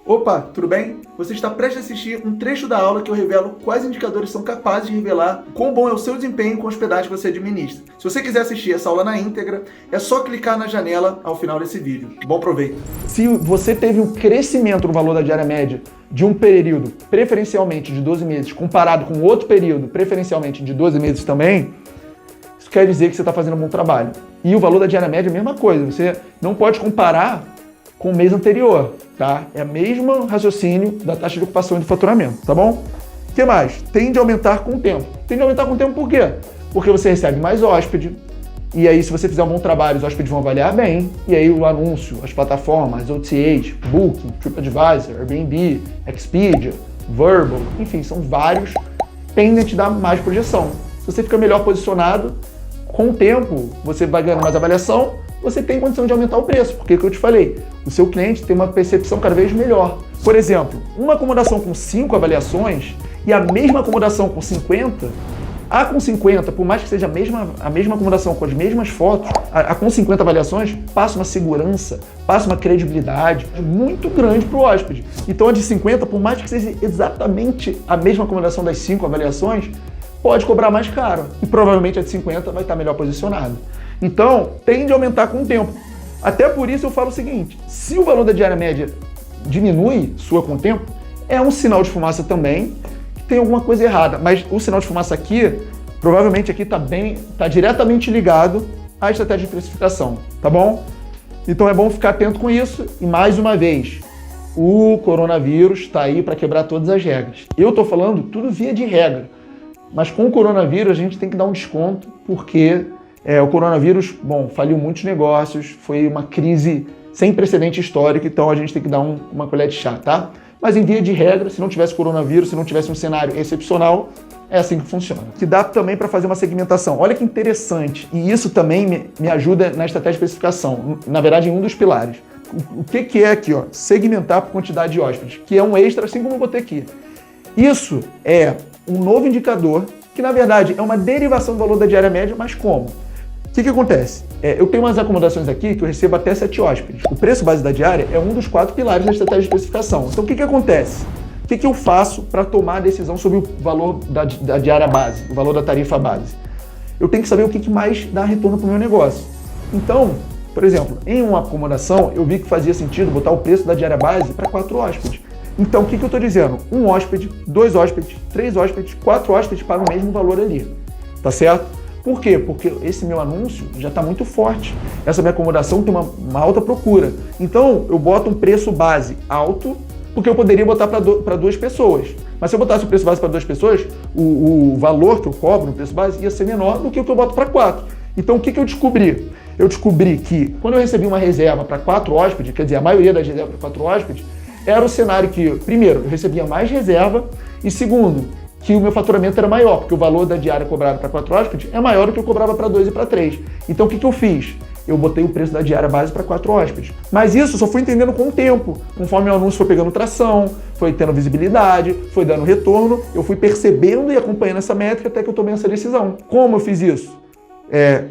Opa, tudo bem? Você está prestes a assistir um trecho da aula que eu revelo quais indicadores são capazes de revelar quão bom é o seu desempenho com a hospedagem que você administra. Se você quiser assistir essa aula na íntegra, é só clicar na janela ao final desse vídeo. Bom proveito! Se você teve um crescimento no valor da diária média de um período, preferencialmente de 12 meses, comparado com outro período, preferencialmente de 12 meses também, isso quer dizer que você está fazendo um bom trabalho. E o valor da diária média é a mesma coisa, você não pode comparar com o mês anterior, tá? É o mesmo raciocínio da taxa de ocupação e do faturamento, tá bom? O que mais? Tende a aumentar com o tempo. Tende a aumentar com o tempo por quê? Porque você recebe mais hóspede, e aí se você fizer um bom trabalho, os hóspedes vão avaliar bem, e aí o anúncio, as plataformas, OTAs, Booking, TripAdvisor, Airbnb, Expedia, Vrbo, enfim, são vários, tendem a te dar mais projeção. Se você fica melhor posicionado, com o tempo, você vai ganhando mais avaliação, você tem condição de aumentar o preço, porque é o que eu te falei, o seu cliente tem uma percepção cada vez melhor. Por exemplo, uma acomodação com 5 avaliações e a mesma acomodação com 50, a com 50, por mais que seja a mesma acomodação com as mesmas fotos, a com 50 avaliações passa uma segurança, passa uma credibilidade muito grande para o hóspede. Então a de 50, por mais que seja exatamente a mesma acomodação das 5 avaliações, pode cobrar mais caro e provavelmente a de 50 vai estar melhor posicionada. Então, tende a aumentar com o tempo. Até por isso eu falo o seguinte, se o valor da diária média diminui sua com o tempo, é um sinal de fumaça também que tem alguma coisa errada. Mas o sinal de fumaça aqui, provavelmente aqui está diretamente ligado à estratégia de precificação, tá bom? Então é bom ficar atento com isso. E mais uma vez, o coronavírus está aí para quebrar todas as regras. Eu estou falando tudo via de regra, mas com o coronavírus a gente tem que dar um desconto, porque o coronavírus, faliu muitos negócios, foi uma crise sem precedente histórico, então a gente tem que dar uma colher de chá, tá? Mas em via de regra, se não tivesse coronavírus, se não tivesse um cenário excepcional, é assim que funciona. Que dá também para fazer uma segmentação. Olha que interessante, e isso também me ajuda na estratégia de especificação, na verdade em um dos pilares. O que é aqui, ó? Segmentar por quantidade de hóspedes, que é um extra, assim como eu botei aqui. Isso é um novo indicador, que na verdade é uma derivação do valor da diária média, mas como? O que acontece? Eu tenho umas acomodações aqui que eu recebo até 7 hóspedes. O preço base da diária é um dos 4 pilares da estratégia de especificação. Então o que acontece? O que eu faço para tomar a decisão sobre o valor da diária base, o valor da tarifa base? Eu tenho que saber o que mais dá retorno para o meu negócio. Então, por exemplo, em uma acomodação, eu vi que fazia sentido botar o preço da diária base para 4 hóspedes. Então, o que eu estou dizendo? 1 hóspede, 2 hóspedes, 3 hóspedes, 4 hóspedes pagam o mesmo valor ali. Tá certo? Por quê? Porque esse meu anúncio já está muito forte. Essa minha acomodação tem uma alta procura. Então, eu boto um preço base alto, porque eu poderia botar para 2 pessoas. Mas se eu botasse o preço base para 2 pessoas, o valor que eu cobro no preço base ia ser menor do que o que eu boto para 4. Então, o que eu descobri? Eu descobri que quando eu recebi uma reserva para 4 hóspedes, quer dizer, a maioria das reservas para 4 hóspedes, era o cenário que, primeiro, eu recebia mais reserva e, segundo, que o meu faturamento era maior, porque o valor da diária cobrada para 4 hóspedes é maior do que eu cobrava para 2 e para 3. Então, o que eu fiz? Eu botei o preço da diária base para 4 hóspedes. Mas isso eu só fui entendendo com o tempo. Conforme o anúncio foi pegando tração, foi tendo visibilidade, foi dando retorno, eu fui percebendo e acompanhando essa métrica até que eu tomei essa decisão. Como eu fiz isso?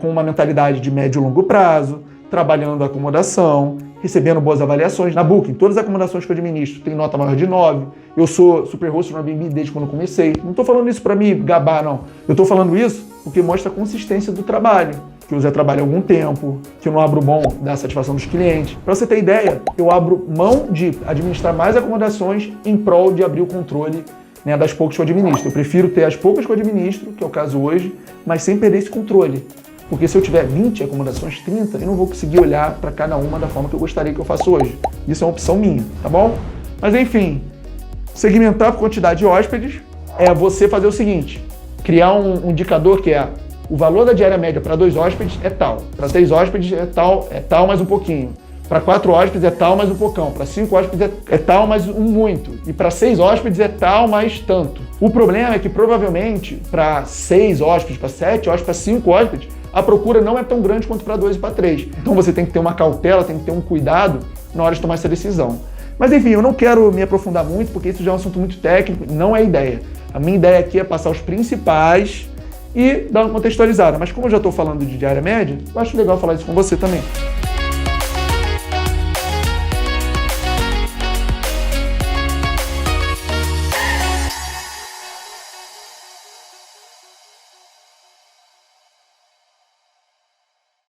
Com uma mentalidade de médio e longo prazo, trabalhando a acomodação, recebendo boas avaliações. Na Booking, todas as acomodações que eu administro têm nota maior de 9. Eu sou super host no Airbnb desde quando eu comecei. Não estou falando isso para me gabar, não. Eu estou falando isso porque mostra a consistência do trabalho. Que eu já trabalho há algum tempo, que eu não abro mão da satisfação dos clientes. Para você ter ideia, eu abro mão de administrar mais acomodações em prol de abrir o controle, né, das poucas que eu administro. Eu prefiro ter as poucas que eu administro, que é o caso hoje, mas sem perder esse controle. Porque se eu tiver 20 acomodações, 30, eu não vou conseguir olhar para cada uma da forma que eu gostaria que eu faça hoje. Isso é uma opção minha, tá bom? Mas enfim, segmentar por quantidade de hóspedes é você fazer o seguinte, criar um indicador que é o valor da diária média para 2 hóspedes é tal, para 3 hóspedes é tal mais um pouquinho, para 4 hóspedes é tal mais um pocão, para 5 hóspedes é tal mais um muito, e para 6 hóspedes é tal mais tanto. O problema é que provavelmente para 6 hóspedes, para 7 hóspedes, para 5 hóspedes, a procura não é tão grande quanto para 2 e para 3. Então você tem que ter uma cautela, tem que ter um cuidado na hora de tomar essa decisão. Mas enfim, eu não quero me aprofundar muito, porque isso já é um assunto muito técnico, não é a ideia. A minha ideia aqui é passar os principais e dar uma contextualizada. Mas como eu já estou falando de diária média, eu acho legal falar isso com você também.